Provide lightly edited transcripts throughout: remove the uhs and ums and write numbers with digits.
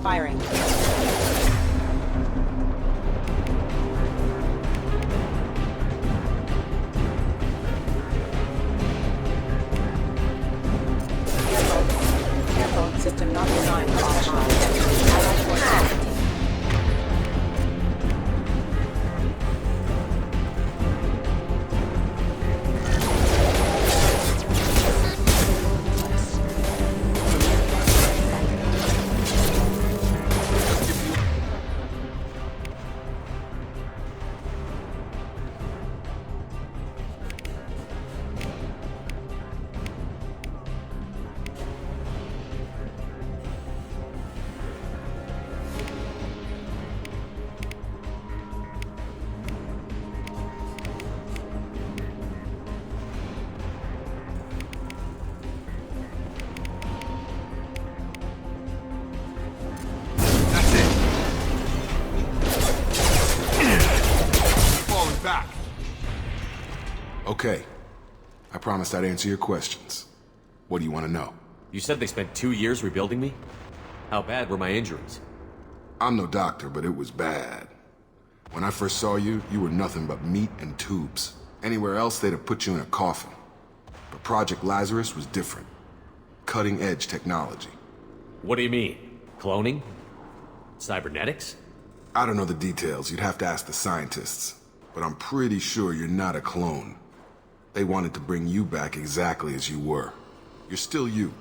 Firing. Careful. System not designed for offline. Allied force active. Back. Okay. I promised I'd answer your questions. What do you want to know? You said they spent 2 years rebuilding me? How bad were my injuries? I'm no doctor, but it was bad. When I first saw you, you were nothing but meat and tubes. Anywhere else, they'd have put you in a coffin. But Project Lazarus was different. Cutting-edge technology. What do you mean? Cloning? Cybernetics? I don't know the details. You'd have to ask the scientists. But I'm pretty sure you're not a clone. They wanted to bring you back exactly as you were. You're still you.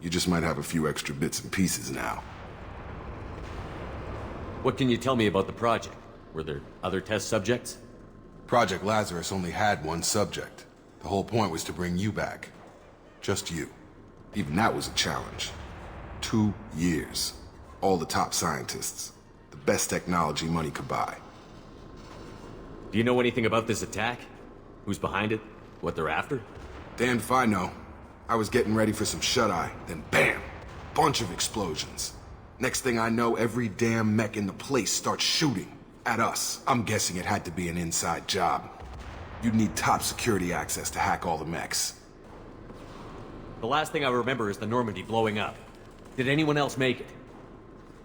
You just might have a few extra bits and pieces now. What can you tell me about the project? Were there other test subjects? Project Lazarus only had one subject. The whole point was to bring you back. Just you. Even that was a challenge. 2 years. All the top scientists. The best technology money could buy. Do you know anything about this attack? Who's behind it? What they're after? Damned if I know. I was getting ready for some shut-eye, then bam! Bunch of explosions. Next thing I know, every damn mech in the place starts shooting at us. I'm guessing it had to be an inside job. You'd need top security access to hack all the mechs. The last thing I remember is the Normandy blowing up. Did anyone else make it?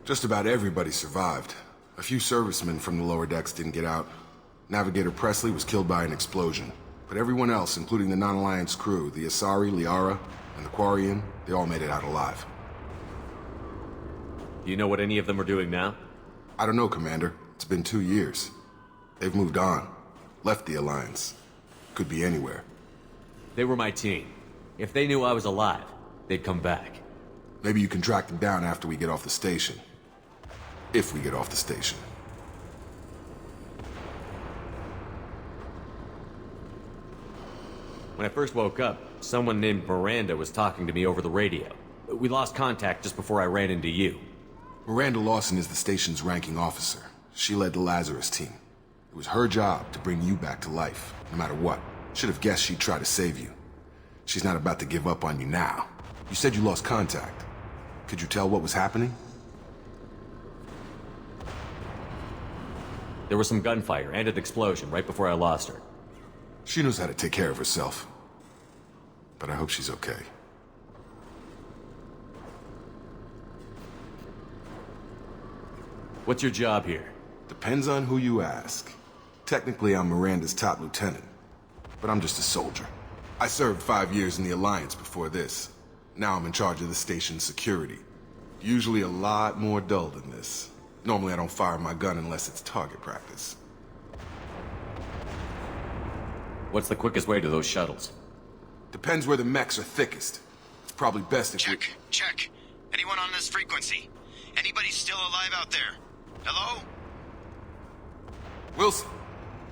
Just about everybody survived. A few servicemen from the lower decks didn't get out. Navigator Presley was killed by an explosion. But everyone else, including the non-Alliance crew, the Asari, Liara, and the Quarian, they all made it out alive. Do you know what any of them are doing now? I don't know, Commander. It's been 2 years. They've moved on. Left the Alliance. Could be anywhere. They were my team. If they knew I was alive, they'd come back. Maybe you can track them down after we get off the station. If we get off the station. When I first woke up, someone named Miranda was talking to me over the radio. We lost contact just before I ran into you. Miranda Lawson is the station's ranking officer. She led the Lazarus team. It was her job to bring you back to life, no matter what. Should have guessed she'd try to save you. She's not about to give up on you now. You said you lost contact. Could you tell what was happening? There was some gunfire and an explosion right before I lost her. She knows how to take care of herself. But I hope she's okay. What's your job here? Depends on who you ask. Technically, I'm Miranda's top lieutenant. But I'm just a soldier. I served 5 years in the Alliance before this. Now I'm in charge of the station's security. Usually a lot more dull than this. Normally I don't fire my gun unless it's target practice. What's the quickest way to those shuttles? Depends where the mechs are thickest. It's probably best if Check. Anyone on this frequency? Anybody still alive out there? Hello? Wilson,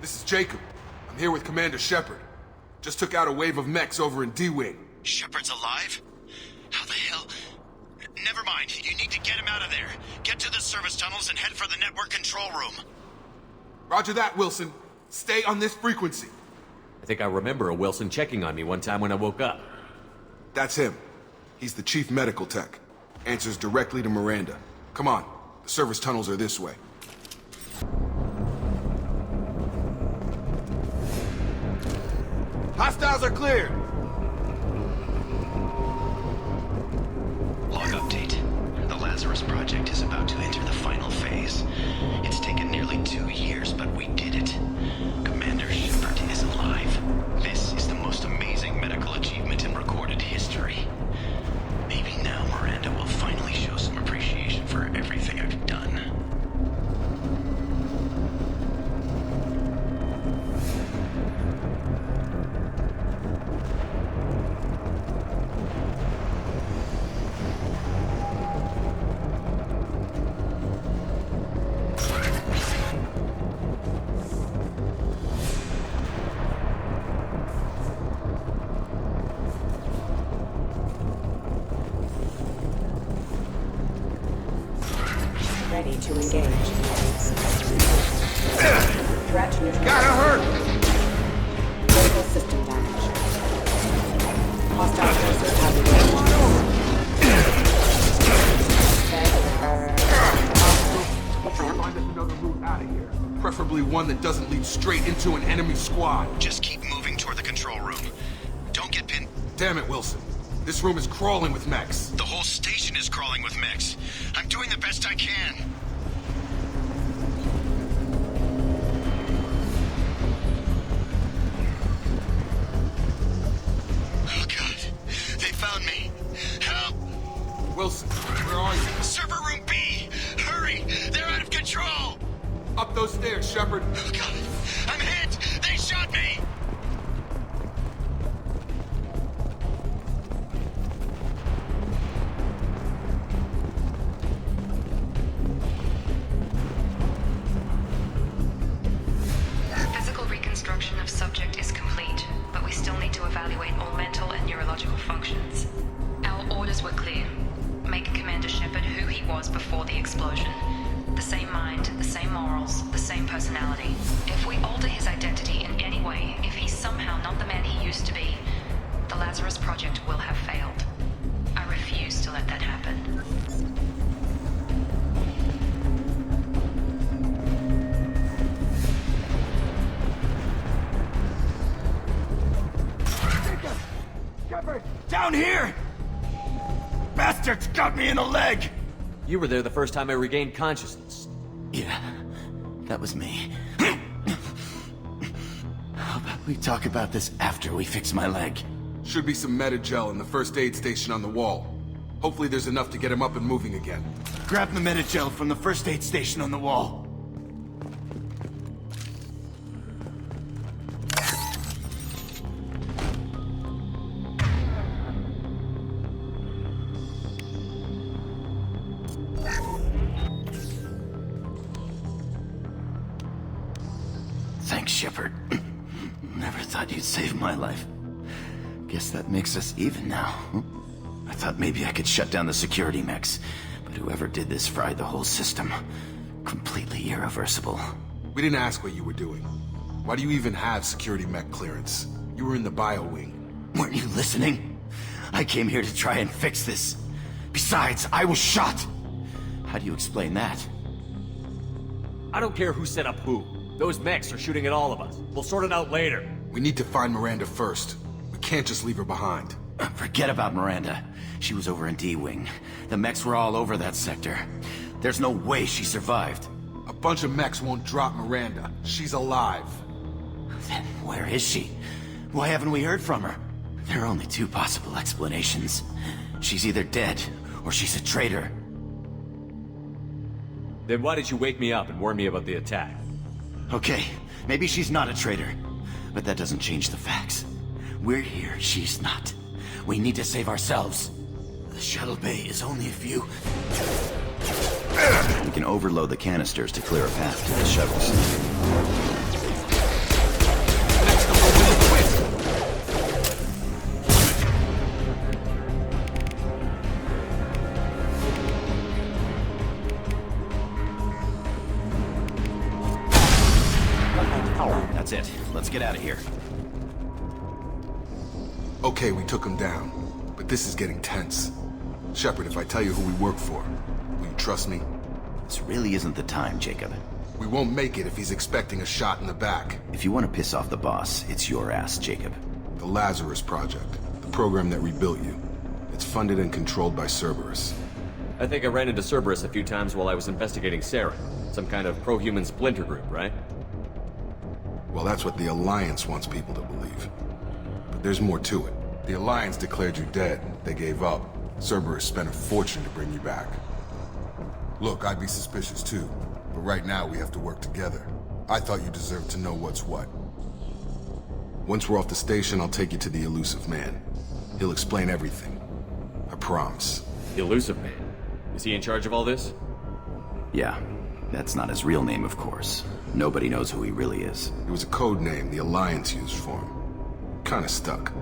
this is Jacob. I'm here with Commander Shepard. Just took out a wave of mechs over in D-Wing. Shepard's alive? How the hell? Never mind. You need to get him out of there. Get to the service tunnels and head for the network control room. Roger that, Wilson. Stay on this frequency. I think I remember a Wilson checking on me one time when I woke up. That's him. He's the chief medical tech. Answers directly to Miranda. Come on. The service tunnels are this way. Hostiles are cleared! Log update. The Lazarus Project is to enter the final phase. It's taken nearly 2 years, but we did it. Commander Shepard is alive. This is the most amazing medical achievement in recorded history. Maybe now Miranda will finally show some appreciation for everything I've done. Ready to engage. Threat neutralized. Gotta hurt! Critical system damage. Hostile forces have Find us another route out of here. Preferably one that doesn't lead straight into an enemy squad. Just keep moving toward the control room. Don't get pinned. Damn it, Wilson. This room is crawling with mechs. The whole station is crawling with mechs. I'm doing the best I can. Oh God, they found me. Help! Wilson, where are you? Server room B! Hurry! They're out of control! Up those stairs, Shepard. Oh God, I'm hit! They shot me! Physical reconstruction of subject is complete, but we still need to evaluate all mental and neurological functions. Our orders were clear. Make Commander Shepard who he was before the explosion. The same mind, the same morals, the same personality. If we alter his identity in any way, if he's somehow not the man he used to be, the Lazarus Project will have failed. I refuse to let that happen. Shepard! Down here! Bastards got me in the leg! You were there the first time I regained consciousness. Yeah, that was me. How about we talk about this after we fix my leg? Should be some Metagel in the first aid station on the wall. Hopefully there's enough to get him up and moving again. Grab the Metagel from the first aid station on the wall. Thanks, Shepard. Never thought you'd save my life. Guess that makes us even now. I thought maybe I could shut down the security mechs, but whoever did this fried the whole system. Completely irreversible. We didn't ask what you were doing. Why do you even have security mech clearance? You were in the bio wing. Weren't you listening? I came here to try and fix this. Besides, I was shot. How do you explain that? I don't care who set up who. Those mechs are shooting at all of us. We'll sort it out later. We need to find Miranda first. We can't just leave her behind. Forget about Miranda. She was over in D-Wing. The mechs were all over that sector. There's no way she survived. A bunch of mechs won't drop Miranda. She's alive. Then where is she? Why haven't we heard from her? There are only two possible explanations. She's either dead, or she's a traitor. Then why did you wake me up and warn me about the attack? Okay, maybe she's not a traitor, but that doesn't change the facts. We're here, she's not. We need to save ourselves. The shuttle bay is only a few... We can overload the canisters to clear a path to the shuttles. That's it. Let's get out of here. Okay, we took him down. But this is getting tense. Shepard, if I tell you who we work for, will you trust me? This really isn't the time, Jacob. We won't make it if he's expecting a shot in the back. If you want to piss off the boss, it's your ass, Jacob. The Lazarus Project, the program that rebuilt you. It's funded and controlled by Cerberus. I think I ran into Cerberus a few times while I was investigating Saren. Some kind of pro-human splinter group, right? Well, that's what the Alliance wants people to believe. But there's more to it. The Alliance declared you dead. They gave up. Cerberus spent a fortune to bring you back. Look, I'd be suspicious too. But right now we have to work together. I thought you deserved to know what's what. Once we're off the station, I'll take you to the Elusive Man. He'll explain everything. I promise. The Elusive Man. Is he in charge of all this? Yeah, that's not his real name, of course. Nobody knows who he really is. It was a code name the Alliance used for him. Kinda stuck.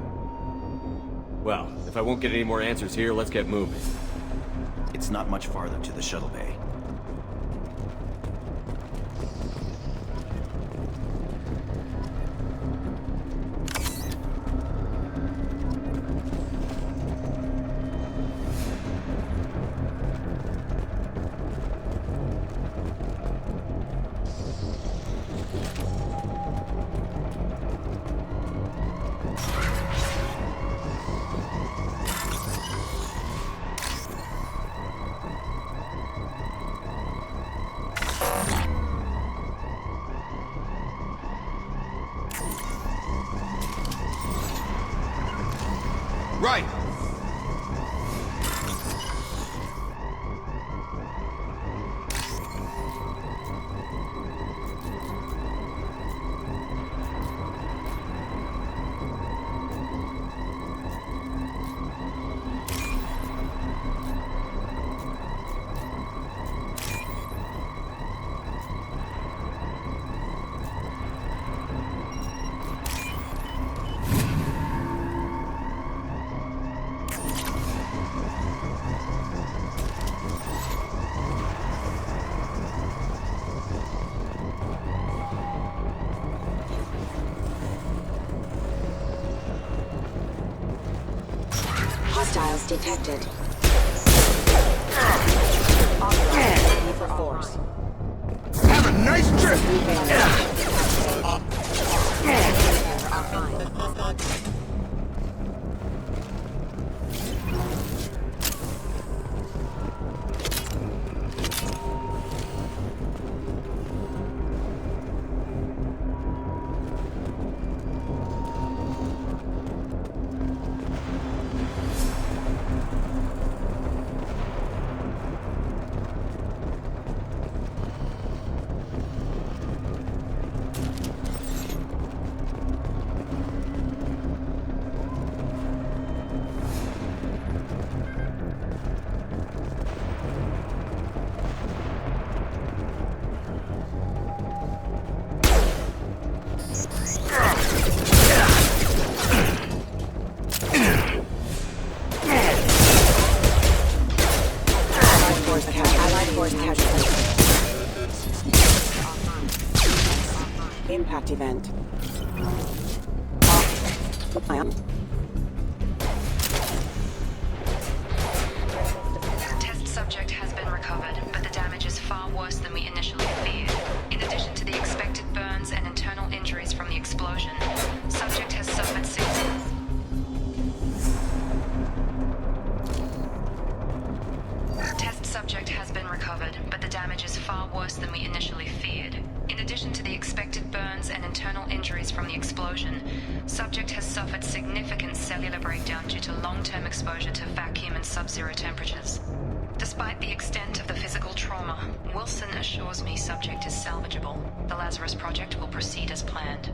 Well, if I won't get any more answers here, let's get moving. It's not much farther to the shuttle bay. Right! Hostiles detected. Authorized for force. Have a nice trip! Impact event. Test subject has been recovered, but the damage is far worse than we initially feared. In addition to the expected burns and internal injuries from the explosion, subject has suffered Test subject has been recovered, but the damage is far worse than we initially feared. In addition to the expected burns and internal injuries from the explosion, subject has suffered significant cellular breakdown due to long-term exposure to vacuum and sub-zero temperatures. Despite the extent of the physical trauma, Wilson assures me subject is salvageable. The Lazarus Project will proceed as planned.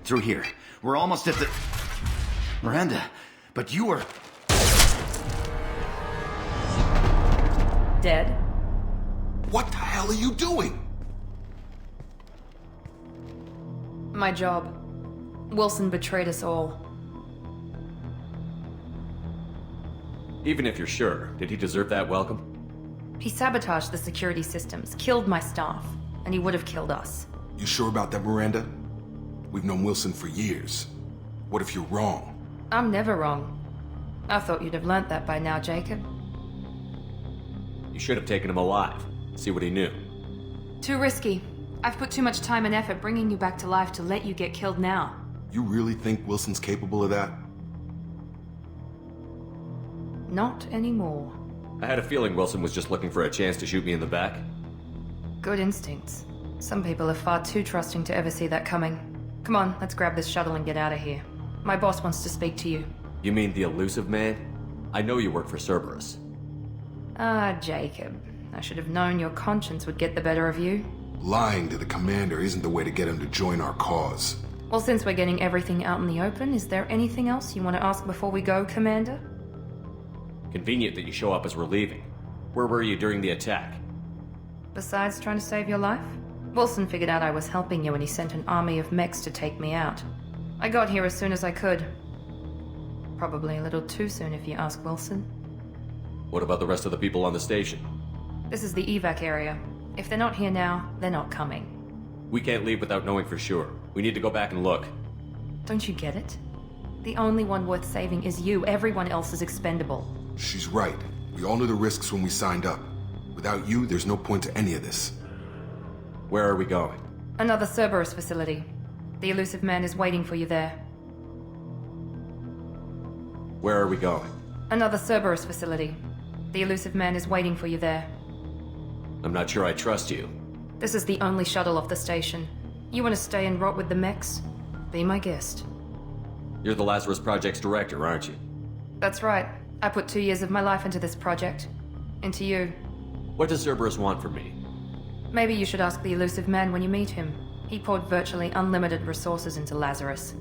Through here. We're almost at the... Miranda, but you were... Dead? What the hell are you doing? My job. Wilson betrayed us all. Even if you're sure, did he deserve that welcome? He sabotaged the security systems, killed my staff, and he would have killed us. You sure about that, Miranda? We've known Wilson for years. What if you're wrong? I'm never wrong. I thought you'd have learnt that by now, Jacob. You should have taken him alive. See what he knew. Too risky. I've put too much time and effort bringing you back to life to let you get killed now. You really think Wilson's capable of that? Not anymore. I had a feeling Wilson was just looking for a chance to shoot me in the back. Good instincts. Some people are far too trusting to ever see that coming. Come on, let's grab this shuttle and get out of here. My boss wants to speak to you. You mean the elusive man? I know you work for Cerberus. Ah, Jacob. I should have known your conscience would get the better of you. Lying to the commander isn't the way to get him to join our cause. Well, since we're getting everything out in the open, is there anything else you want to ask before we go, Commander? Convenient that you show up as we're leaving. Where were you during the attack? Besides trying to save your life? Wilson figured out I was helping you and he sent an army of mechs to take me out. I got here as soon as I could. Probably a little too soon if you ask Wilson. What about the rest of the people on the station? This is the evac area. If they're not here now, they're not coming. We can't leave without knowing for sure. We need to go back and look. Don't you get it? The only one worth saving is you. Everyone else is expendable. She's right. We all knew the risks when we signed up. Without you, there's no point to any of this. Where are we going? Another Cerberus facility. The elusive man is waiting for you there. Where are we going? Another Cerberus facility. The elusive man is waiting for you there. I'm not sure I trust you. This is the only shuttle off the station. You want to stay and rot with the mechs? Be my guest. You're the Lazarus Project's director, aren't you? That's right. I put 2 years of my life into this project. Into you. What does Cerberus want from me? Maybe you should ask the elusive man when you meet him. He poured virtually unlimited resources into Lazarus.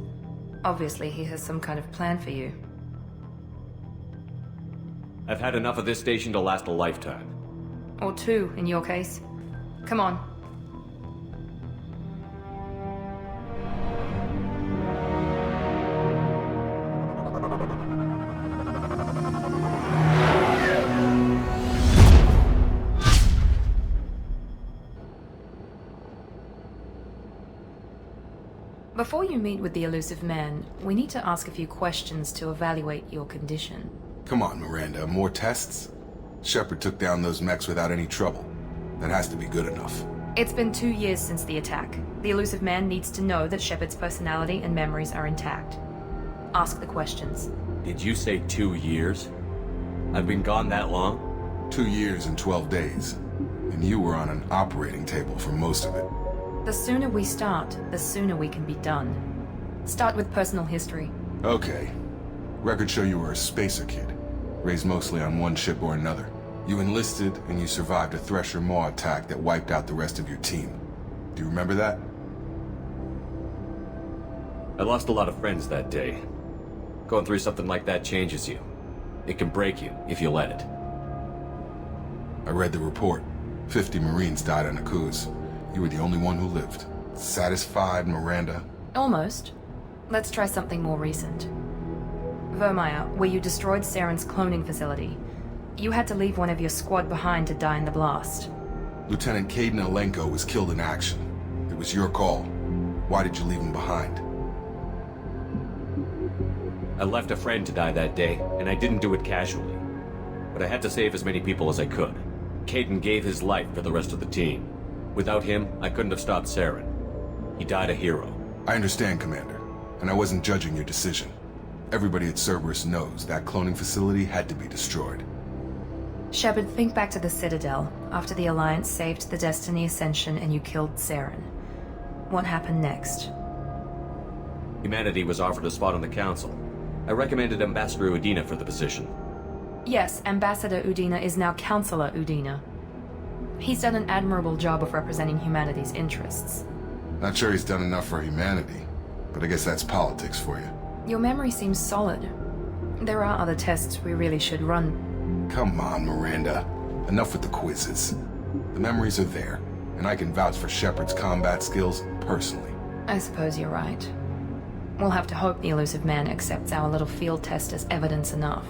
Obviously, he has some kind of plan for you. I've had enough of this station to last a lifetime. Or 2, in your case. Come on. Before you meet with the elusive man, we need to ask a few questions to evaluate your condition. Come on, Miranda. More tests? Shepard took down those mechs without any trouble. That has to be good enough. It's been 2 years since the attack. The elusive man needs to know that Shepard's personality and memories are intact. Ask the questions. Did you say 2 years? I've been gone that long? 2 years and 12 days. And you were on an operating table for most of it. The sooner we start, the sooner we can be done. Start with personal history. Okay. Records show you were a spacer kid, raised mostly on one ship or another. You enlisted, and you survived a Thresher Maw attack that wiped out the rest of your team. Do you remember that? I lost a lot of friends that day. Going through something like that changes you. It can break you, if you let it. I read the report. 50 Marines died on Akuz. You were the only one who lived. Satisfied, Miranda? Almost. Let's try something more recent. Vermeer, where you destroyed Saren's cloning facility. You had to leave one of your squad behind to die in the blast. Lieutenant Kaidan Alenko was killed in action. It was your call. Why did you leave him behind? I left a friend to die that day, and I didn't do it casually. But I had to save as many people as I could. Kaidan gave his life for the rest of the team. Without him, I couldn't have stopped Saren. He died a hero. I understand, Commander, and I wasn't judging your decision. Everybody at Cerberus knows that cloning facility had to be destroyed. Shepard, think back to the Citadel, after the Alliance saved the Destiny Ascension and you killed Saren. What happened next? Humanity was offered a spot on the Council. I recommended Ambassador Udina for the position. Yes, Ambassador Udina is now Counselor Udina. He's done an admirable job of representing humanity's interests. Not sure he's done enough for humanity. But I guess that's politics for you. Your memory seems solid. There are other tests we really should run. Come on, Miranda. Enough with the quizzes. The memories are there, and I can vouch for Shepard's combat skills personally. I suppose you're right. We'll have to hope the Elusive Man accepts our little field test as evidence enough.